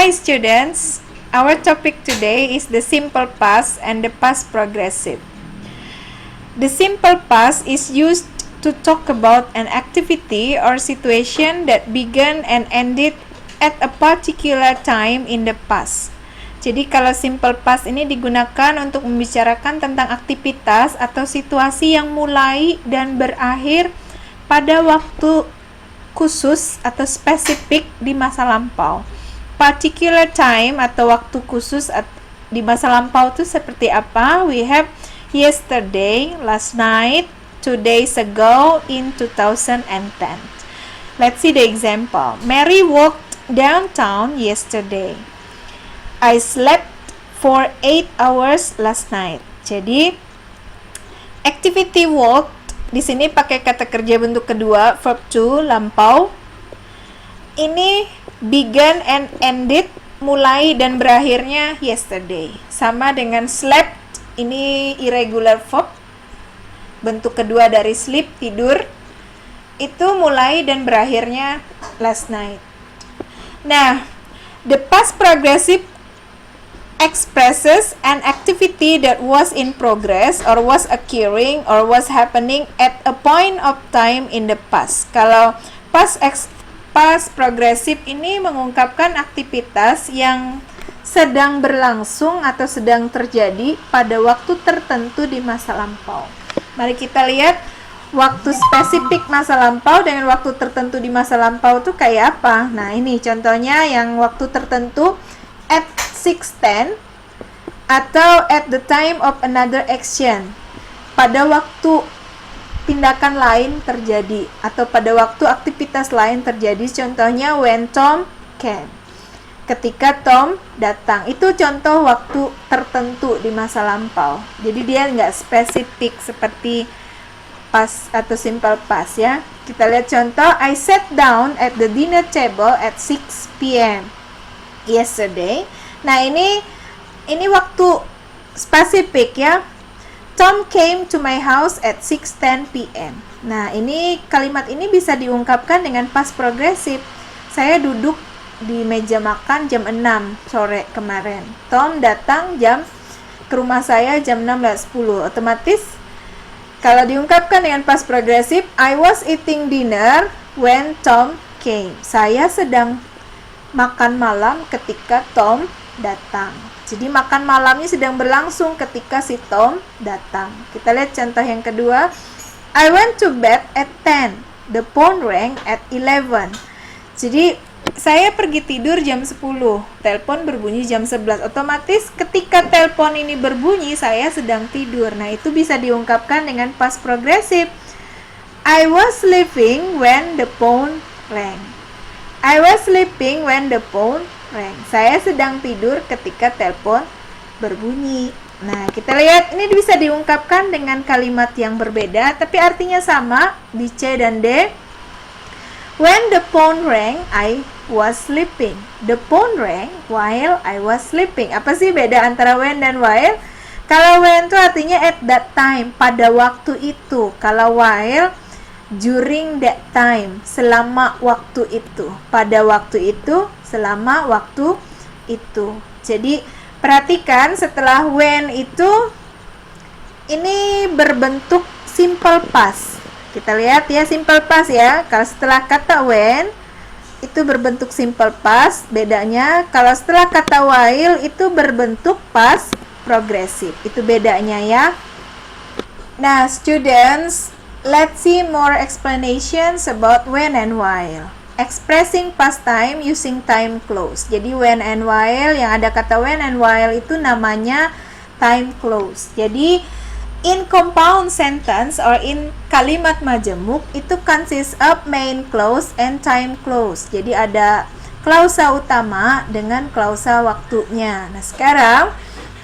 Hi students, our topic today is the simple past and the past progressive. The simple past is used to talk about an activity or situation that began and ended at a particular time in the past. Jadi kalau simple past ini digunakan untuk membicarakan tentang aktivitas atau situasi yang mulai dan berakhir pada waktu khusus atau spesifik di masa lampau. Particular time atau waktu khusus di masa lampau itu seperti apa? We have yesterday, last night, 2 days ago, in 2010. Let's see the example. Mary walked downtown yesterday. I slept for 8 hours last night. Jadi activity walked di sini pakai kata kerja bentuk kedua, verb to, lampau. Ini began and ended, mulai dan berakhirnya yesterday. Sama dengan slept, ini irregular verb, bentuk kedua dari sleep, tidur. Itu mulai dan berakhirnya last night. Nah, the past progressive expresses an activity that was in progress or was occurring or was happening at a point of time in the past. Kalau past progresif ini mengungkapkan aktivitas yang sedang berlangsung atau sedang terjadi pada waktu tertentu di masa lampau. Mari kita lihat waktu spesifik masa lampau dengan waktu tertentu di masa lampau itu kayak apa. Nah, ini contohnya yang waktu tertentu at 6:10 atau at the time of another action. Pada waktu tindakan lain terjadi atau pada waktu aktivitas lain terjadi, contohnya when Tom came, ketika Tom datang. Itu contoh waktu tertentu di masa lampau, jadi dia nggak spesifik seperti past atau simple past ya. Kita lihat contoh, I sat down at the dinner table at 6 p.m. yesterday. Nah, ini waktu spesifik ya. Tom came to my house at 6:10 p.m. Nah, ini kalimat ini bisa diungkapkan dengan past progressive. Saya duduk di meja makan jam 6 sore kemarin. Tom datang ke rumah saya jam 6:10. Otomatis kalau diungkapkan dengan past progressive, I was eating dinner when Tom came. Saya sedang makan malam ketika Tom datang. Jadi makan malamnya sedang berlangsung ketika si Tom datang. Kita lihat contoh yang kedua. I went to bed at 10. The phone rang at 11. Jadi saya pergi tidur jam 10. Telepon berbunyi jam 11. Otomatis ketika telepon ini berbunyi, saya sedang tidur. Nah, itu bisa diungkapkan dengan past progressive. I was sleeping when the phone rang. I was sleeping when the phone rang. Saya sedang tidur ketika telepon berbunyi. Nah, kita lihat ini bisa diungkapkan dengan kalimat yang berbeda tapi artinya sama di C dan D. When the phone rang, I was sleeping. The phone rang while I was sleeping. Apa sih beda antara when dan while? Kalau when itu artinya at that time, pada waktu itu. Kalau while, during that time, selama waktu itu, pada waktu itu, selama waktu itu. Jadi perhatikan setelah when itu ini berbentuk simple past. Kita lihat ya simple past ya. Kalau setelah kata when itu berbentuk simple past, bedanya kalau setelah kata while itu berbentuk past progressive. Itu bedanya ya. Nah, students, let's see more explanations about when and while. Expressing past time using time clause. Jadi when and while, yang ada kata when and while itu namanya time clause. Jadi in compound sentence or in kalimat majemuk itu consists of main clause and time clause. Jadi ada klausa utama dengan klausa waktunya. Nah, sekarang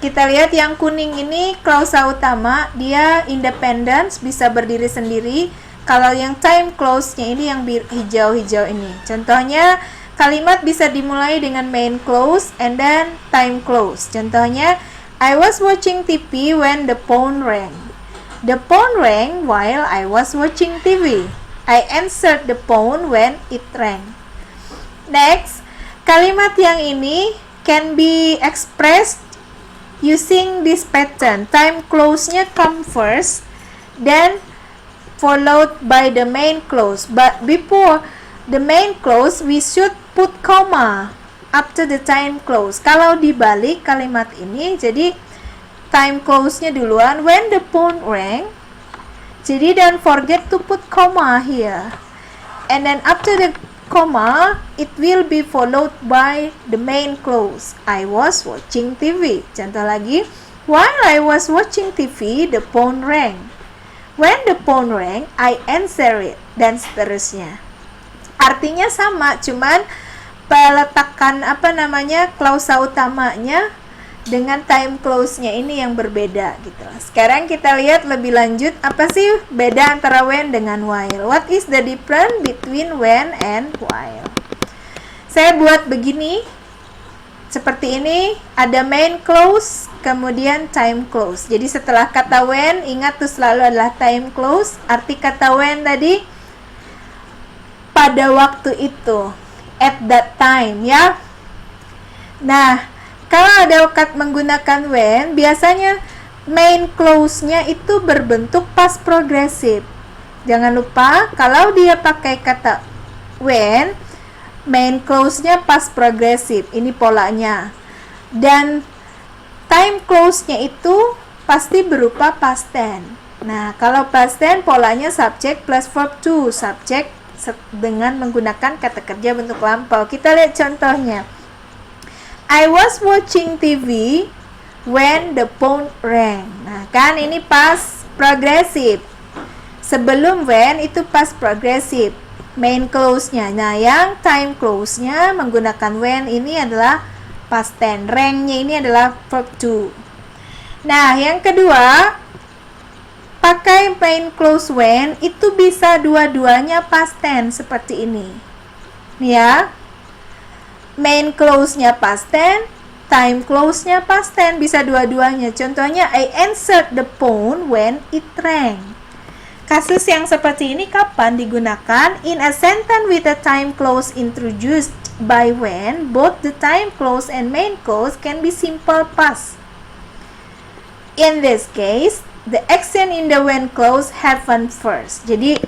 kita lihat yang kuning ini klausa utama, dia independent, bisa berdiri sendiri. Kalau yang time clause-nya ini yang hijau-hijau ini. Contohnya, kalimat bisa dimulai dengan main clause and then time clause. Contohnya, I was watching TV when the phone rang. The phone rang while I was watching TV. I answered the phone when it rang. Next, Kalimat yang ini can be expressed using this pattern. Time clause-nya come first, then followed by the main clause. But before the main clause, we should put comma after the time clause. Kalau dibalik kalimat ini, jadi time clause-nya duluan, when the phone rang. Jadi don't forget to put comma here. And then after the comma, it will be followed by the main clause. I was watching TV. Contoh lagi, while I was watching TV, the phone rang. When the phone rang, I answered it, dan seterusnya. Artinya sama, cuman peletakan klausa utamanya dengan time clause-nya ini yang berbeda gitu. Sekarang kita lihat lebih lanjut, apa sih beda antara when dengan while? What is the difference between when and while? Saya buat begini, seperti ini, ada main clause, kemudian time clause. Jadi setelah kata when, ingat tuh selalu adalah time clause. Arti kata when tadi, pada waktu itu, at that time, ya. Nah, kalau ada menggunakan when, biasanya main clause-nya itu berbentuk past progressive. Jangan lupa, kalau dia pakai kata when, main clause-nya past progressive. Ini polanya. Dan time clause-nya itu pasti berupa past tense. Nah, kalau past tense, polanya subject plus verb to. Subject dengan menggunakan kata kerja bentuk lampau. Kita lihat contohnya. I was watching TV when the phone rang. Nah, kan ini past progressive. Sebelum when itu past progressive. Main clause-nya. Nah, yang time clause-nya menggunakan when ini adalah past tense. Rang-nya ini adalah verb to. Nah, yang kedua, pakai main clause when itu bisa dua-duanya past tense seperti ini. Nih ya. Main clause-nya past tense, time clause-nya past tense, bisa dua-duanya. Contohnya, I answered the phone when it rang. Kasus yang seperti ini kapan digunakan? In a sentence with a time clause introduced by when, both the time clause and main clause can be simple past. In this case, the action in the when clause happen first. Jadi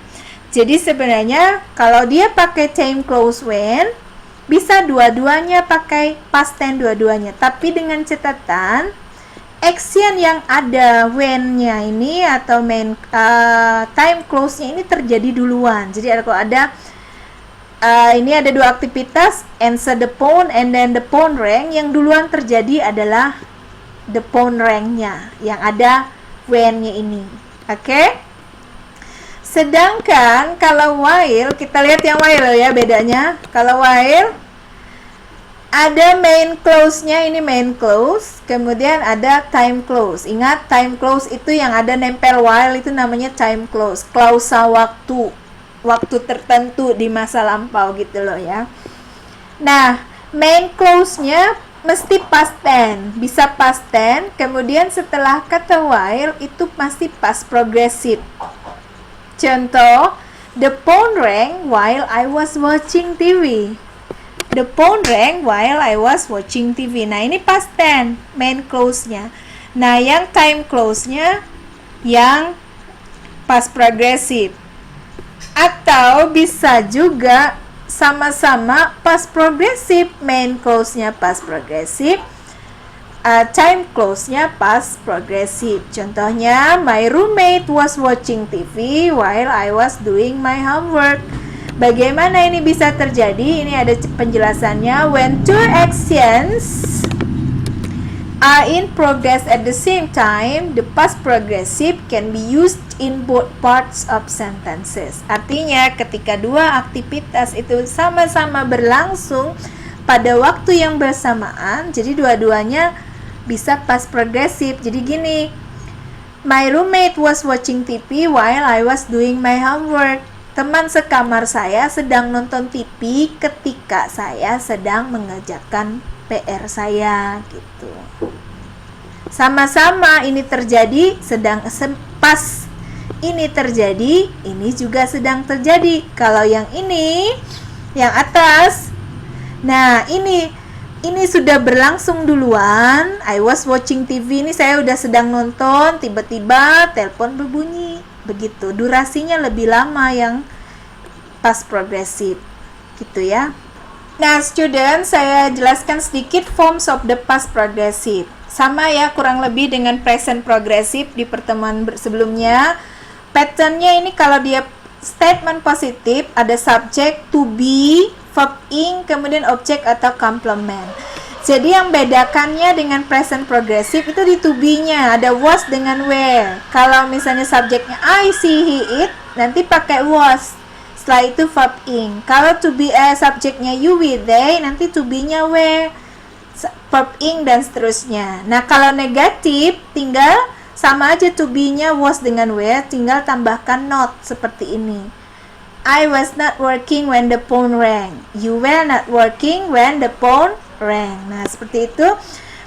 sebenarnya kalau dia pakai time clause when, bisa dua-duanya pakai past tense dua-duanya, tapi dengan catatan action yang ada when-nya ini atau main time clause-nya ini terjadi duluan. Jadi kalau ada ini ada dua aktivitas, answer the phone and then the phone rang, yang duluan terjadi adalah the phone rang-nya yang ada when-nya ini. Oke? Sedangkan kalau while, kita lihat yang while ya bedanya. Kalau while ada main clause-nya, ini main clause, kemudian ada time clause. Ingat, time clause itu yang ada nempel while itu namanya time clause. Klausa waktu tertentu di masa lampau gitu loh ya. Nah, main clause-nya mesti past tense, bisa past tense, kemudian setelah kata while itu pasti past progressive. Contoh, the phone rang while I was watching TV. The phone rang while I was watching TV. Nah, ini past tense, main clause-nya. Nah, yang time clause-nya yang past progressive. Atau bisa juga sama-sama past progressive, main clause-nya past progressive, time clause-nya past progressive. Contohnya, my roommate was watching TV while I was doing my homework. Bagaimana ini bisa terjadi? Ini ada penjelasannya. When two actions are in progress at the same time, the past progressive can be used in both parts of sentences. Artinya, ketika dua aktivitas itu sama-sama berlangsung pada waktu yang bersamaan, jadi dua-duanya bisa past progressive. Jadi gini, my roommate was watching TV while I was doing my homework. Teman sekamar saya sedang nonton TV ketika saya sedang mengerjakan PR saya gitu. Sama-sama ini terjadi, pas ini terjadi, ini juga sedang terjadi. Kalau yang ini, yang atas, Nah, ini sudah berlangsung duluan. I was watching TV, ini saya udah sedang nonton, tiba-tiba telepon berbunyi. Begitu. Durasinya lebih lama yang past progressive. Gitu ya. Nah, student, saya jelaskan sedikit forms of the past progressive. Sama ya, kurang lebih dengan present progressive di pertemuan sebelumnya. Patternnya ini kalau dia statement positif, ada subject, to be, verb ing, kemudian objek atau complement. Jadi yang bedakannya dengan present progressive itu di to be-nya, ada was dengan were. Kalau misalnya subjeknya I, see, he, it, nanti pakai was. Setelah itu verb ing. Kalau to be subjeknya you, we, they, nanti to be-nya were, verb ing, dan seterusnya. Nah, kalau negatif tinggal sama aja to be-nya was dengan were, tinggal tambahkan not seperti ini. I was not working when the phone rang. You were not working when the phone rang. Nah, seperti itu.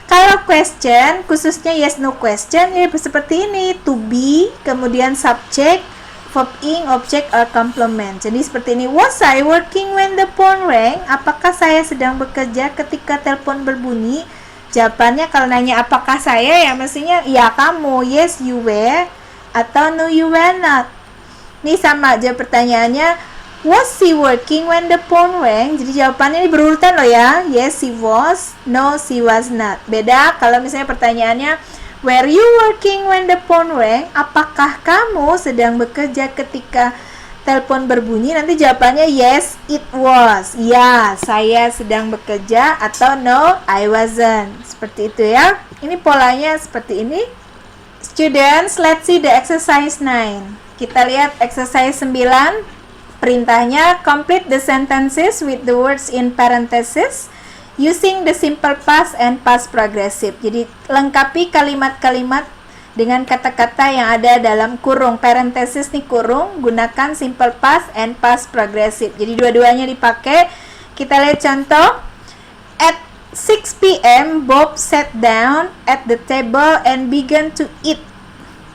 Kalau question, khususnya yes no question, ya seperti ini. To be, kemudian subject, verb ing, object, or complement. Jadi seperti ini. Was I working when the phone rang? Apakah saya sedang bekerja ketika telepon berbunyi? Jawabannya kalau nanya apakah saya, ya mestinya ya kamu, yes you were, atau no you were not. Ini sama aja pertanyaannya, was she working when the phone rang? Jadi jawabannya ini berurutan loh ya. Yes she was, no she was not. Beda kalau misalnya pertanyaannya, were you working when the phone rang? Apakah kamu sedang bekerja ketika telepon berbunyi? Nanti jawabannya yes it was. Ya, saya sedang bekerja, atau no I wasn't. Seperti itu ya. Ini polanya seperti ini. Students, let's see the exercise 9. Kita lihat exercise 9. Perintahnya, complete the sentences with the words in parentheses using the simple past and past progressive. Jadi lengkapi kalimat-kalimat dengan kata-kata yang ada dalam kurung. Parenthesis nih kurung, gunakan simple past and past progressive. Jadi dua-duanya dipakai. Kita lihat contoh. At 6 p.m. Bob sat down at the table and began to eat.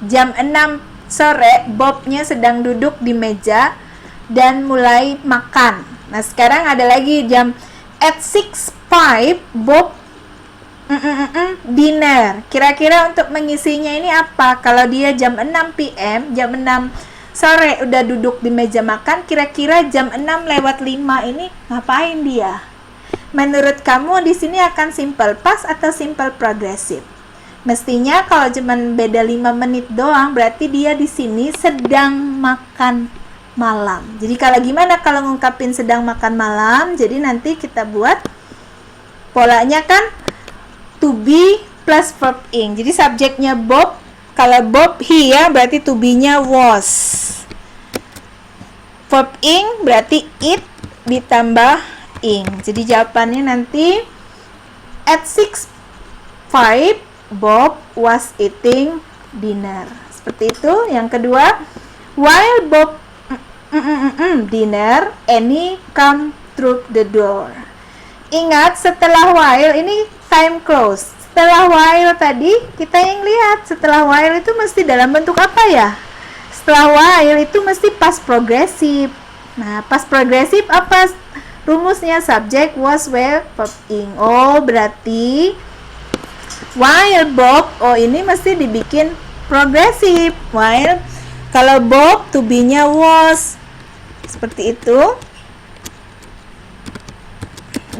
Jam 6 sore Bobnya sedang duduk di meja dan mulai makan. Nah, sekarang ada lagi jam at 6:05 Bob dinner. Kira-kira untuk mengisinya ini apa? Kalau dia jam 6 p.m., jam 6 sore udah duduk di meja makan, kira-kira jam 6:05 ini ngapain dia? Menurut kamu di sini akan simple past atau simple progressive? Mestinya kalau cuma beda 5 menit doang, berarti dia di sini sedang makan malam. Jadi kalau gimana kalau ngungkapin sedang makan malam? Jadi nanti kita buat polanya kan to be plus verb ing. Jadi subjeknya Bob, kalau Bob he ya, berarti to be-nya was. Verb ing berarti it ditambah ing. Jadi jawabannya nanti at 6:05 Bob was eating dinner. Seperti itu. Yang kedua, while Bob dinner, Annie come through the door. Ingat setelah while ini time close. Setelah while tadi kita yang lihat, setelah while itu mesti dalam bentuk apa ya? Setelah while itu mesti past progressive. Nah, past progressive apa rumusnya? Subject, was, were, verb ing. Oh, berarti while Bob, oh ini mesti dibikin progressive. While, kalau Bob to be-nya was. Seperti itu.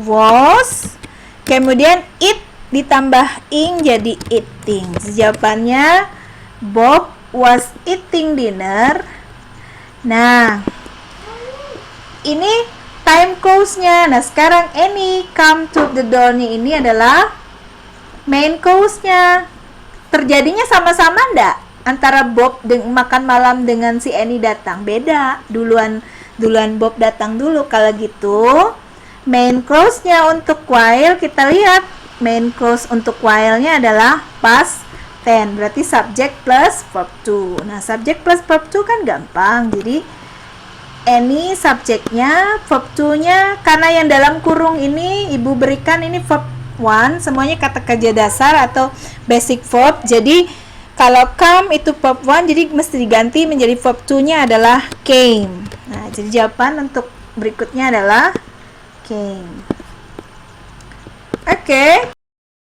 Was, kemudian it ditambah ing jadi eating. Jawabannya Bob was eating dinner. Nah, ini time close-nya. Nah, sekarang Annie come to the door nih, ini adalah main close-nya. Terjadinya sama-sama enggak antara Bob makan malam dengan si Annie datang? Beda. Duluan Bob datang dulu. Kalau gitu main clause-nya untuk while kita lihat. Main clause untuk while-nya adalah past tense. Berarti subject plus verb to. Nah, subject plus verb to kan gampang. Jadi any subjeknya, verb to-nya karena yang dalam kurung ini ibu berikan ini verb 1, semuanya kata kerja dasar atau basic verb. Jadi kalau come itu verb 1, jadi mesti diganti menjadi verb 2-nya adalah came. Nah, jadi jawaban untuk berikutnya adalah came. Oke.